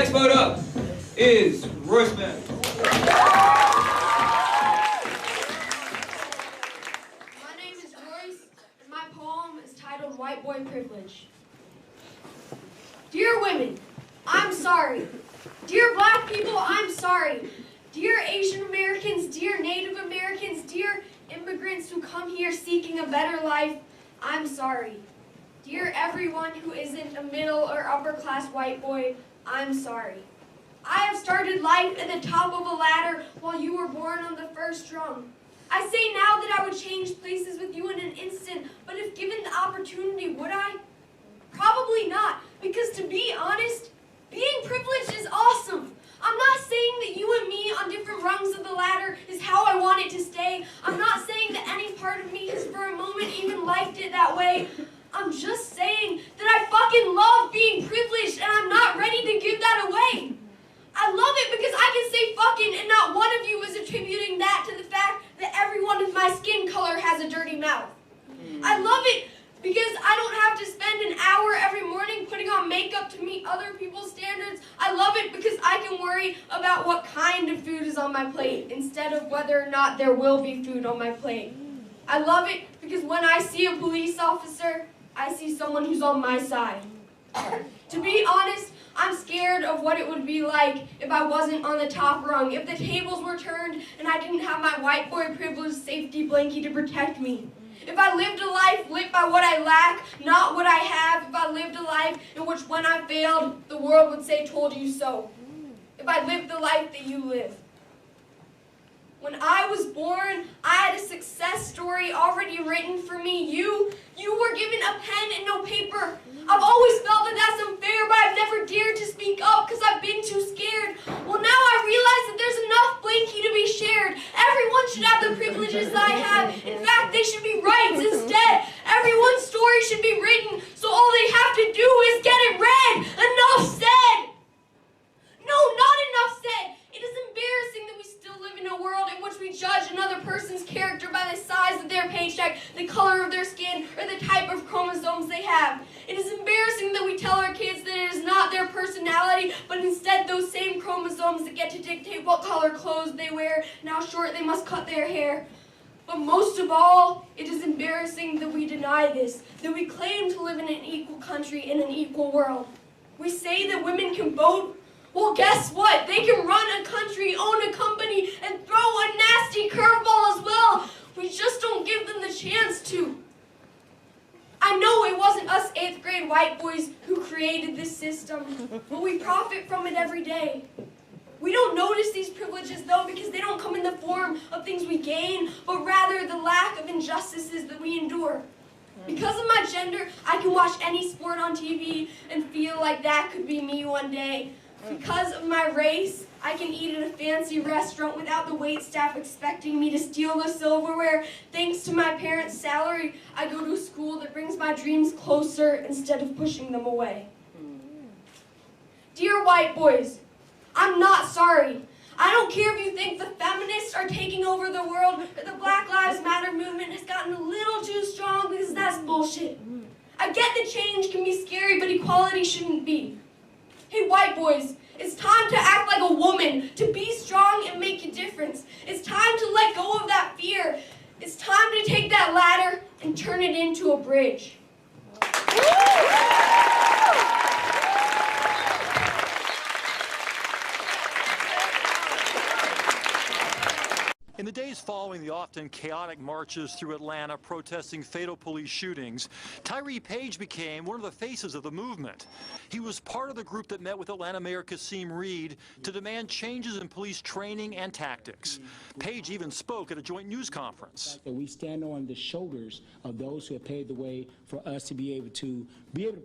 Next vote up is Royce Mann. My name is Royce, and my poem is titled White Boy Privilege. Dear women, I'm sorry. Dear black people, I'm sorry. Dear Asian Americans, dear Native Americans, dear immigrants who come here seeking a better life, I'm sorry. Dear everyone who isn't a middle or upper class white boy, I'm sorry. I have started life at the top of a ladder while you were born on the first rung. I say now that I would change places with you in an instant, but if given the opportunity, would I? Probably not, because to be honest, being privileged is awesome. I'm not saying that you and me on different rungs of the ladder is how I want it to stay. I'm not saying that any part of me has for a moment even liked it that way. I'm just saying that I fucking love being privileged and I'm not ready to give that away. I love it because I can say fucking and not one of you is attributing that to the fact that everyone with my skin color has a dirty mouth. I love it because I don't have to spend an hour every morning putting on makeup to meet other people's standards. I love it because I can worry about what kind of food is on my plate instead of whether or not there will be food on my plate. I love it because when I see a police officer, I see someone who's on my side. To be honest, I'm scared of what it would be like if I wasn't on the top rung, if the tables were turned and I didn't have my white boy privilege safety blanket to protect me. If I lived a life lit by what I lack, not what I have, if I lived a life in which when I failed, the world would say, told you so. If I lived the life that you live. When I was born, I had a success story already written for me. You were given a pen and no paper. I've always felt that that's unfair, but I've never dared to speak up because I've been too scared. Well, now I realize that there's enough blankie to be shared. Everyone should have the privileges that I have. In fact, they should be rights instead. Everyone's story should be written, so all they have to do is get it read. Enough said. No, not enough said. It is embarrassing that we still live in a world in which we judge another person's character by the size of their paycheck, the color of their skin, or the type of chromosomes they have. It is embarrassing that we tell our kids that it is not their personality, but instead those same chromosomes that get to dictate what color clothes they wear and how short they must cut their hair. But most of all, it is embarrassing that we deny this, that we claim to live in an equal country in an equal world. We say that women can vote. Well, guess what? They can run a country, own a company, and throw a nasty curveball as well. We just don't give them the chance to. I know it wasn't us 8th grade white boys who created this system, but we profit from it every day. We don't notice these privileges, though, because they don't come in the form of things we gain, but rather the lack of injustices that we endure. Because of my gender, I can watch any sport on TV and feel like that could be me one day. Because of my race, I can eat at a fancy restaurant without the waitstaff expecting me to steal the silverware. Thanks to my parents' salary, I go to a school that brings my dreams closer instead of pushing them away. Dear white boys, I'm not sorry. I don't care if you think the feminists are taking over the world or the Black Lives Matter movement has gotten a little too strong, because that's bullshit. I get that change can be scary, but equality shouldn't be. Hey, white boys, it's time to act like a woman, to be strong and make a difference. It's time to let go of that fear. It's time to take that ladder and turn it into a bridge. In the days following the often chaotic marches through Atlanta protesting fatal police shootings, Tyree Page became one of the faces of the movement. He was part of the group that met with Atlanta Mayor Kasim Reed to demand changes in police training and tactics. Page even spoke at a joint news conference. We stand on the shoulders of those who have paved the way for us to be able to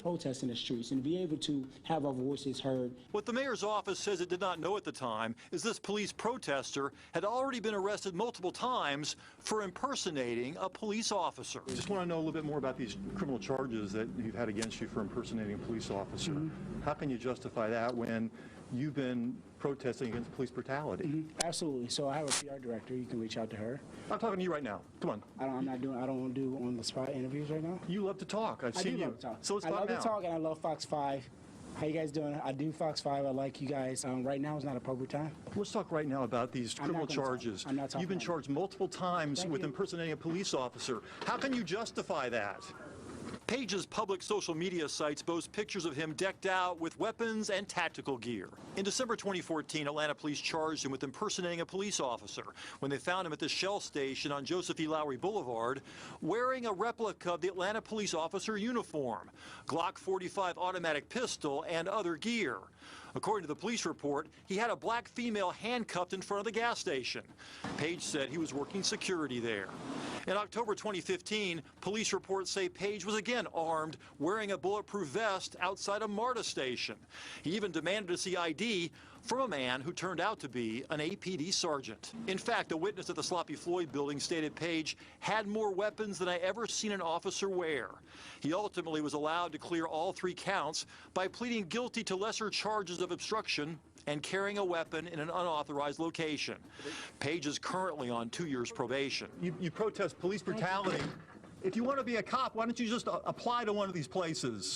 protest in the streets and be able to have our voices heard. What the mayor's office says it did not know at the time is this police protester had already been arrested multiple times for impersonating a police officer. I just want to know a little bit more about these criminal charges that you've had against you for impersonating a police officer. How can you justify that when you've been protesting against police brutality? Absolutely. So I have a PR director. You can reach out to her. I'm talking to you right now. Come on. I don't want to do on the spot interviews right now. You love to talk. I've seen you. Love to talk. So let's I talk love now. to talk, and I love Fox 5. How you guys doing? I do Fox 5. I like you guys. Right now is not appropriate time. Let's talk right now about these criminal charges. I'm not talking You've been right charged multiple times with you. impersonating a police officer. How can you justify that? Page's public social media sites boast pictures of him decked out with weapons and tactical gear. In December 2014, Atlanta police charged him with impersonating a police officer when they found him at the Shell station on Joseph E. Lowry Boulevard wearing a replica of the Atlanta police officer uniform, Glock 45 automatic pistol, and other gear. According to the police report, he had a black female handcuffed in front of the gas station. Page said he was working security there. In October 2015, police reports say Page was again armed, wearing a bulletproof vest outside a MARTA station. He even demanded to see ID from a man who turned out to be an APD sergeant. In fact, a witness at the Sloppy Floyd building stated Page had more weapons than I ever seen an officer wear. He ultimately was allowed to clear all 3 counts by pleading guilty to lesser charges of obstruction and carrying a weapon in an unauthorized location. Page is currently on 2 years probation. You protest police brutality. If you want to be a cop, why don't you just apply to one of these places?